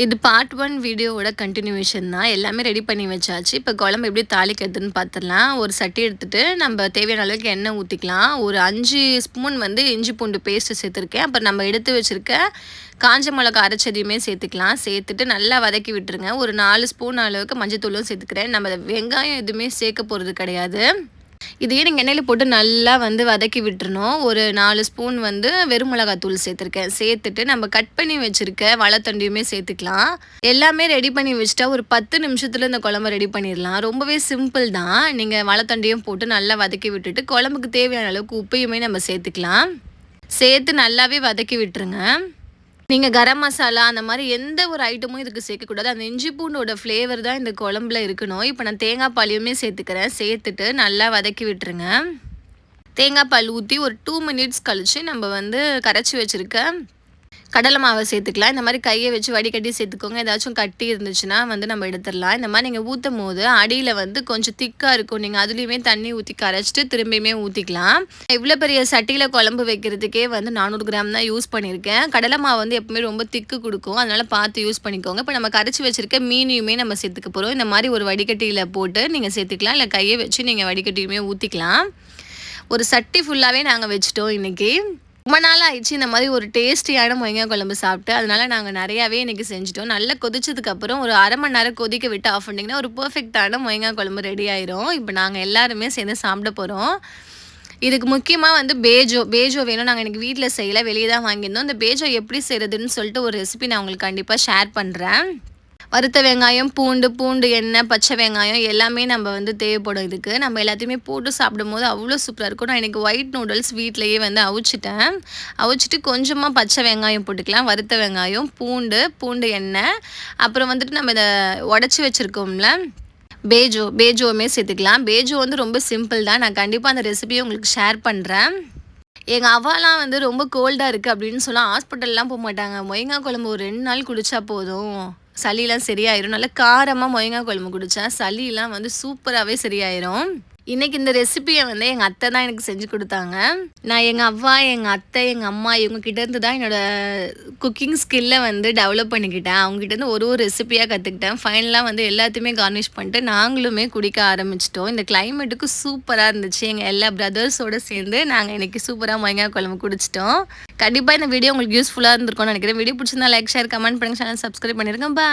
இது பார்ட் 1 வீடியோவோட கன்டினியூவேஷன் தான். எல்லாமே ரெடி பண்ணி வச்சாச்சு. இப்போ குழம்பு எப்படி தாளிக்கிறதுன்னு பார்த்துடலாம். ஒரு சட்டி எடுத்துட்டு நம்ம தேவையான அளவுக்கு எண்ணெய் ஊற்றிக்கலாம். ஒரு 5 ஸ்பூன் வந்து இஞ்சி பூண்டு பேஸ்ட்டு சேர்த்துருக்கேன். அப்புறம் நம்ம எடுத்து வச்சுருக்க காஞ்ச மிளகா அரைச்சதையுமே சேர்த்துக்கலாம். சேர்த்துட்டு நல்லா வதக்கி விட்டுருங்க. ஒரு 4 ஸ்பூன் அளவுக்கு மஞ்சத்தூளும் சேர்த்துக்கிறேன். நம்ம வெங்காயம் எதுவுமே சேர்க்க போகிறது கிடையாது. இதையே நீங்கள் எண்ணெயில் போட்டு நல்லா வந்து வதக்கி விட்டுறணும். ஒரு 4 ஸ்பூன் வந்து வெறும் மிளகாத்தூள் சேர்த்துருக்கேன். சேர்த்துட்டு நம்ம கட் பண்ணி வச்சுருக்க வாழைத்தண்டையுமே சேர்த்துக்கலாம். எல்லாமே ரெடி பண்ணி வச்சுட்டா ஒரு 10 நிமிஷத்தில் இந்த குழம்பு ரெடி பண்ணிடலாம். ரொம்பவே சிம்பிள் தான். நீங்கள் வாழைத்தண்டையும் போட்டு நல்லா வதக்கி விட்டுட்டு குழம்புக்கு தேவையான அளவுக்கு உப்பையுமே நம்ம சேர்த்துக்கலாம். சேர்த்து நல்லாவே வதக்கி விட்டுருங்க. நீங்கள் கரம் மசாலா அந்த மாதிரி எந்த ஒரு ஐட்டமும் இதுக்கு சேர்க்கக்கூடாது. அந்த இஞ்சி பூண்டோட ஃப்ளேவர் தான் இந்த குழம்புல இருக்கணும். இப்போ நான் தேங்காய் பாலையுமே சேர்த்துக்கிறேன். சேர்த்துட்டு நல்லா வதக்கி விட்டுருங்க. தேங்காய் பால் ஊற்றி ஒரு 2 மினிட்ஸ் கழித்து நம்ம வந்து கரைச்சி வச்சுருக்க கடலை மாவை சேர்த்துக்கலாம். இந்த மாதிரி கையை வச்சு வடிகட்டி சேர்த்துக்கோங்க. ஏதாச்சும் கட்டி இருந்துச்சுன்னா வந்து நம்ம எடுத்துடலாம். இந்த மாதிரி நீங்கள் ஊற்றும் போது அடியில் வந்து கொஞ்சம் திக்காக இருக்கும். நீங்கள் அதுலேயுமே தண்ணி ஊற்றி கரைச்சிட்டு திரும்பியுமே ஊற்றிக்கலாம். இவ்வளோ பெரிய சட்டியில் குழம்பு வைக்கிறதுக்கே வந்து 400 கிராம் தான் யூஸ் பண்ணியிருக்கேன். கடலை மாவு வந்து எப்பவுமே ரொம்ப திக்கு கொடுக்கும். அதனால் பார்த்து யூஸ் பண்ணிக்கோங்க. இப்போ நம்ம கரைச்சி வச்சுருக்க மீனையுமே நம்ம சேர்த்துக்க போகிறோம். இந்த மாதிரி ஒரு வடிகட்டியில் போட்டு நீங்கள் சேர்த்துக்கலாம். இல்லை கையை வச்சு நீங்கள் வடிகட்டியுமே ஊற்றிக்கலாம். ஒரு சட்டி ஃபுல்லாகவே நாங்கள் வச்சுட்டோம் இன்றைக்கி. ரொம்ப நாள் ஆயிடுச்சு இந்த மாதிரி ஒரு டேஸ்டியான முருங்கைக்காய் குழம்பு சாப்பிட்டு. அதனால நாங்கள் நிறையாவே இன்றைக்கி செஞ்சுட்டோம். நல்லா கொதிச்சதுக்கப்புறம் ஒரு அரை மணி நேரம் கொதிக்க விட்டு ஆஃப் பண்ணிங்கன்னா ஒரு பர்ஃபெக்டான முருங்கைக்காய் குழம்பு ரெடி ஆயிரும். இப்போ நாங்கள் எல்லாருமே சேர்ந்து சாப்பிட போகிறோம். இதுக்கு முக்கியமாக வந்து பேஜோ வேணும். நாங்கள் இன்றைக்கி வீட்டில் செய்யலை, வெளியே தான் வாங்கியிருந்தோம். இந்த பேஜோ எப்படி செய்கிறதுன்னு சொல்லிட்டு ஒரு ரெசிபி நான் உங்களுக்கு கண்டிப்பாக ஷேர் பண்ணுறேன். வறுத்த வெங்காயம், பூண்டு எண்ணெய், பச்சை வெங்காயம் எல்லாமே நம்ம வந்து தேவைப்படும் இதுக்கு. நம்ம எல்லாத்தையுமே போட்டு சாப்பிடும்போது அவ்வளோ சூப்பராக இருக்கும். நான் இன்றைக்கி ஒயிட் நூடுல்ஸ் வீட்டிலையே வந்து அவிச்சிட்டு கொஞ்சமாக பச்சை வெங்காயம் போட்டுக்கலாம். வறுத்த வெங்காயம், பூண்டு எண்ணெய், அப்புறம் வந்துட்டு நம்ம இதை உடச்சி வச்சுருக்கோம்ல பேஜோவுமே சேர்த்துக்கலாம். பேஜோ வந்து ரொம்ப சிம்பிள் தான். நான் கண்டிப்பாக அந்த ரெசிபியை உங்களுக்கு ஷேர் பண்ணுறேன். எங்கள் அவ்வாலாம் வந்து ரொம்ப கோல்டாக இருக்குது அப்படின்னு சொல்ல ஹாஸ்பிட்டல்லாம் போக மாட்டாங்க. முருங்கைக்காய் குழம்பு ஒரு 2 நாள் குடித்தா போதும், சளியெலாம் சரியாயிரும். நல்லா காரமாக முருங்கைக்காய் குழம்பு குடித்தா சளியெலாம் வந்து சூப்பராகவே சரியாயிரும். இன்றைக்கி இந்த ரெசிபியை வந்து எங்கள் அத்தை தான் எனக்கு செஞ்சு கொடுத்தாங்க. நான் எங்கள் அவ்வா, எங்கள் அத்தை, எங்கள் அம்மா இவங்ககிட்டேருந்து தான் என்னோடய குக்கிங் ஸ்கில்லை வந்து டெவலப் பண்ணிக்கிட்டேன். அவங்ககிட்டேருந்து ஒரு ரெசிபியாக கற்றுக்கிட்டேன். ஃபைனலாக வந்து எல்லாத்தையுமே கார்னிஷ் பண்ணிட்டு நாங்களுமே குடிக்க ஆரம்பிச்சிட்டோம். இந்த கிளைமேட்டுக்கு சூப்பராக இருந்துச்சு. எங்கள் எல்லா பிரதர்ஸோடு சேர்ந்து நாங்கள் இன்றைக்கி சூப்பராக முருங்கைக்காய் குழம்பு குடிச்சிட்டோம். கண்டிப்பாக இந்த வீடியோ உங்களுக்கு யூஸ்ஃபுல்லாக இருந்திருக்கும்னு நினைக்கிறேன். வீடியோ பிடிச்சிருந்தா லைக், ஷேர், கமெண்ட் பண்ணுங்கள். சேனல் சப்ஸ்கிரைப் பண்ணிடுங்க. பாய்.